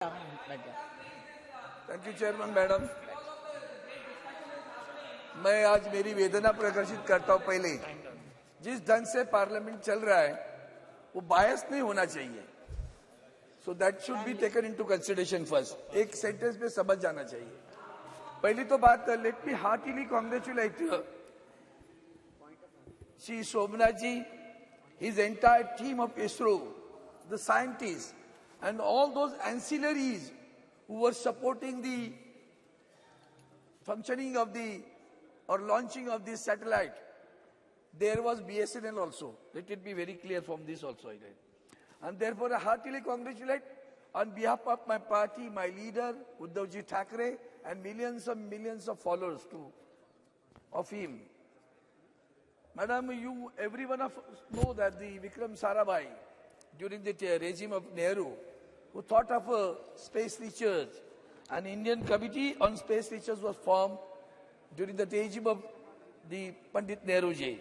Thank you chairman madam. मैं आज मेरी वेदना प्रदर्शित करता हूं। पहले जिस ढंग से पार्लियामेंट चल रहा है वो बायस नहीं होना चाहिए, so that should be taken into consideration first. एक सेंटेंस में समझ जाना चाहिए। पहली तो बात, let me heartily congratulate Shri Somnath ji, his entire team of ISRO, the scientists and all those ancillaries who were supporting the functioning of the or launching of this satellite. There was BSNL also. Let it be very clear from this also. And therefore I heartily congratulate on behalf of my party, my leader Uddhavji Thackeray and millions of followers of him. Madam, every one of us know that the Vikram Sarabhai, during the regime of Nehru, who thought of a space research, an Indian committee on space research was formed during the regime of the Pandit Nehru ji.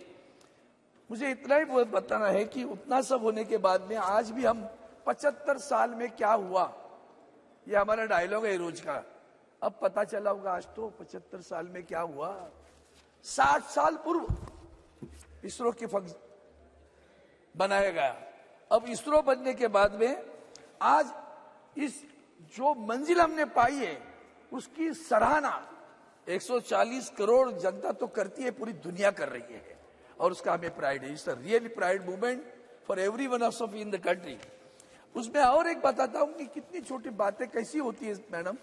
मुझे इतना ही बताना है कि उतना सब होने के बाद में आज भी हम 75 साल में क्या हुआ, ये हमारा डायलॉग है रोज का। अब पता चला होगा आज तो 75 साल में क्या हुआ। 60 साल पूर्व इसरो के बनाया गया। अब इसरो बनने के बाद में आज इस जो मंजिल हमने पाई है उसकी सराहना 140 करोड़ जनता तो करती है, पूरी दुनिया कर रही है और उसका हमें प्राइड है। It's a really pride movement for every one of us in the country. उसमें और एक बताता हूं कि कितनी छोटी बातें कैसी होती है मैडम,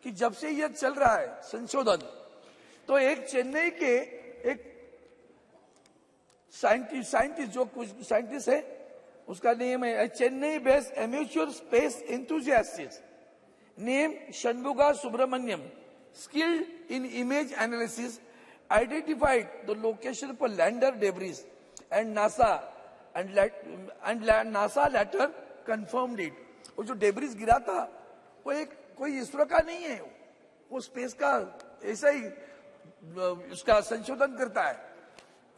कि जब से यह चल रहा है संशोधन, तो एक चेन्नई के एक साइंटिस्ट जो कुछ साइंटिस्ट है, उसका नेम है Chennai based amateur space enthusiast name Shanmuga Subramaniam, skilled in image analysis, identified the location for lander debris and NASA later confirmed it. वो जो डेब्रिस गिरा था वो एक कोई इसरो का नहीं है, वो स्पेस का ऐसा ही उसका संशोधन करता है।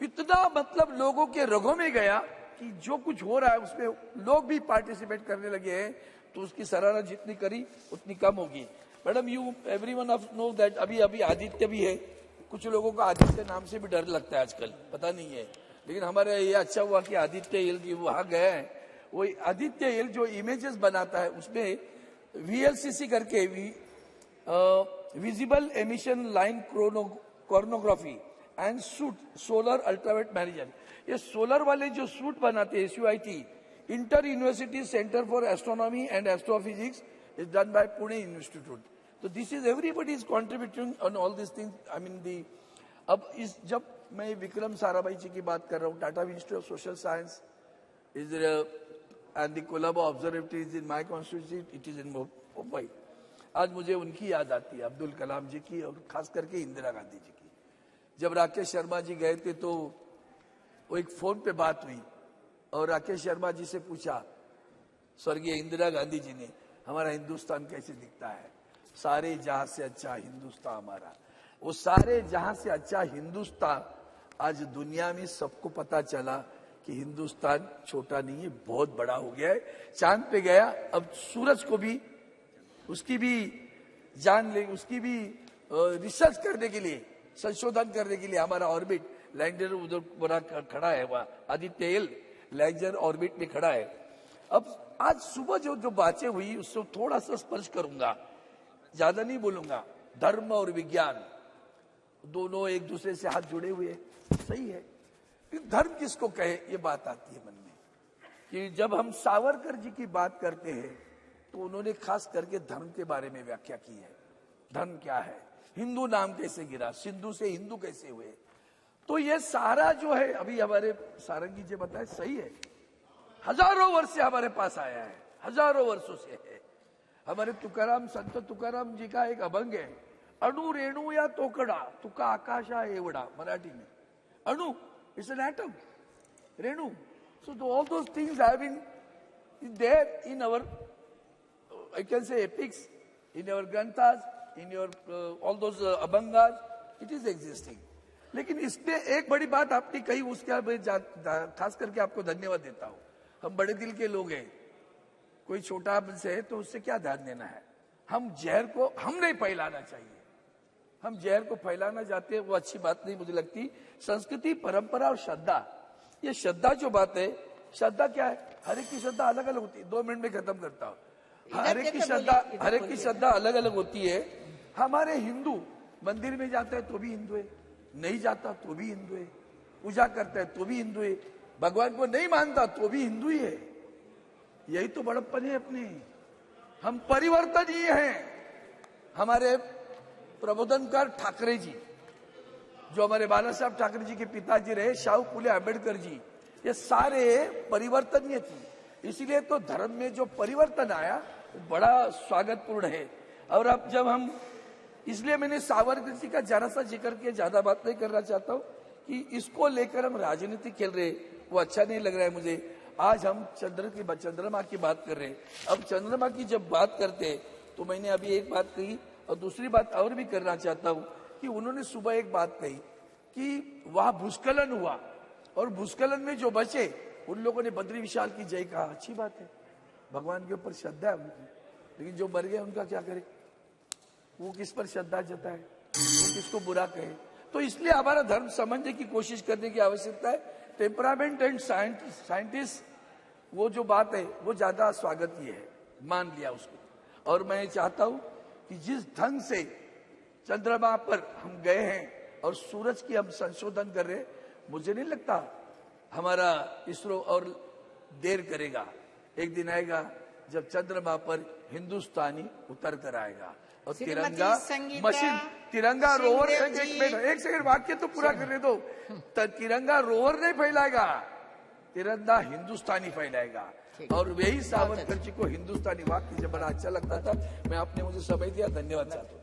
इतना मतलब लोगों के रगों में गया कि जो कुछ हो रहा है उसमें लोग भी पार्टिसिपेट करने लगे हैं, तो उसकी सराहना जितनी करी उतनी कम होगी। Madam, you everyone of know that अभी आदित्य भी है। कुछ लोगों को आदित्य नाम से भी डर लगता है आजकल, पता नहीं है, लेकिन हमारे ये अच्छा हुआ कि आदित्य एल की वहां गए हैं। वो आदित्य एल जो इमेजेस बनाता है उसमें VLCC करके visible emission line coronagraphy and suit solar ultraviolet manager, ये सोलर वाले जो सूट बनाते हैं SUIT, inter university centre for astronomy and astrophysics is done by Pune Institute. So this is everybody is contributing on all these things. I mean अब जब मैं विक्रम साराभाई जी की बात कर रहा हूँ, Tata institute of social science is and the Colombo Observatory is in my constituency, it is in Mumbai. आज मुझे उनकी याद आती है, अब्दुल कलाम जी की और खास करके इंदिरा गांधी जी की। जब राकेश शर्मा जी गए थे तो वो एक फोन पे बात हुई और राकेश शर्मा जी से पूछा स्वर्गीय इंदिरा गांधी जी ने, हमारा हिंदुस्तान कैसे दिखता है? सारे जहां से अच्छा हिंदुस्तान हमारा। वो सारे जहां से अच्छा हिंदुस्तान आज दुनिया में सबको पता चला कि हिंदुस्तान छोटा नहीं है, बहुत बड़ा हो गया है। चांद पे गया, अब सूरज को भी उसकी भी जान ले, उसकी भी रिसर्च करने के लिए, संशोधन करने के लिए हमारा ऑर्बिट लैंडर उधर बड़ा खड़ा है, वहां आदित्य एल लैंडर ऑर्बिट में खड़ा है। अब आज सुबह जो बातें हुई उससे थोड़ा सा स्पर्श करूंगा, ज्यादा नहीं बोलूंगा। धर्म और विज्ञान दोनों एक दूसरे से हाथ जुड़े हुए, सही है। धर्म किसको कहे, ये बात आती है मन में कि जब हम सावरकर जी की बात करते हैं तो उन्होंने खास करके धर्म के बारे में व्याख्या की है। धर्म क्या है, हिंदू नाम कैसे गिरा, सिंधु से हिंदू कैसे हुए। तो ये सारा जो है, अभी हमारे सारंगी जी बताए, सही है। हजारों वर्ष से हमारे पास आया है, हजारों वर्षों से है। हमारे तुकाराम, संत तुकाराम जी का एक अभंग है, अणु रेणु या तोकड़ा तुका आकाशा एवड़ा। मराठी में अणु इट्स एन एटम, रेणु, so all those things have been there in our, I can say epics, in our ग्रंथास, इन योर ऑल दोज अभंगास, इट इज एग्जिस्टिंग। लेकिन इसमें एक बड़ी बात आपने कही, उसका मैं खास करके आपको धन्यवाद देता हूं। हम बड़े दिल के लोग हैं, कोई छोटा से है तो उससे क्या ध्यान देना है। हम जहर को हम नहीं फैलाना चाहिए। हम जहर को फैलाना चाहते हैं, वो अच्छी बात नहीं मुझे लगती। संस्कृति, परंपरा और श्रद्धा, ये श्रद्धा जो बात है, श्रद्धा क्या है? हर एक की श्रद्धा अलग अलग होती है। 2 मिनट में खत्म करता हूँ। हर एक की श्रद्धा अलग अलग होती है। हमारे हिंदू मंदिर में जाता है तो भी हिंदू है, नहीं जाता तो भी हिंदू है, पूजा करता है तो भी हिंदू है, भगवान को नहीं मानता तो भी हिंदू ही है। यही तो बड़प्पन है अपने। हम परिवर्तनीय हैं। हमारे प्रबोधनकार ठाकरे जी, जो हमारे बाला साहब ठाकरे जी के पिताजी रहे, शाहू फुले अम्बेडकर जी, ये सारे परिवर्तनीय थे। इसीलिए तो धर्म में जो परिवर्तन आया वो बड़ा स्वागतपूर्ण है। और अब जब हम, इसलिए मैंने सावरकर जी का जरा सा जिक्र किया, ज्यादा बात नहीं करना चाहता हूँ कि इसको लेकर हम राजनीति खेल रहे, वो अच्छा नहीं लग रहा है मुझे। आज हम चंद्रमा की बात कर रहे हैं। अब चंद्रमा की जब बात करते हैं तो मैंने अभी एक बात कही और दूसरी बात और भी करना चाहता हूं कि उन्होंने सुबह एक बात कही कि वहां भूस्खलन हुआ और भूस्खलन में जो बचे उन लोगों ने बद्री विशाल की जय कहा। अच्छी बात है, भगवान के ऊपर श्रद्धा है उनकी, लेकिन जो मर गए उनका क्या करे? वो किस पर श्रद्धा जताए, वो किसको बुरा कहे? तो इसलिए हमारा धर्म समझने की कोशिश करने की आवश्यकता है। टेम्परामेंट एंड साइंटिस्ट, वो जो बात है वो ज्यादा स्वागतीय है, मान लिया उसको। और मैं चाहता हूं कि जिस ढंग से चंद्रमा पर हम गए हैं और सूरज की हम संशोधन कर रहे हैं, मुझे नहीं लगता हमारा इसरो और देर करेगा। एक दिन आएगा जब चंद्रमा पर हिंदुस्तानी उतर कर आएगा और तिरंगा मशीन, तिरंगा रोवर, एक सेकंड वाक्य तो पूरा करने दो। तिरंगा रोवर नहीं फैलाएगा, तिरंगा हिंदुस्तानी फैलाएगा। और वही सावरकर जी को हिंदुस्तानी वाक्य जब बड़ा अच्छा लगता था। मैं आपने मुझे समय दिया, धन्यवाद चाहता हूँ।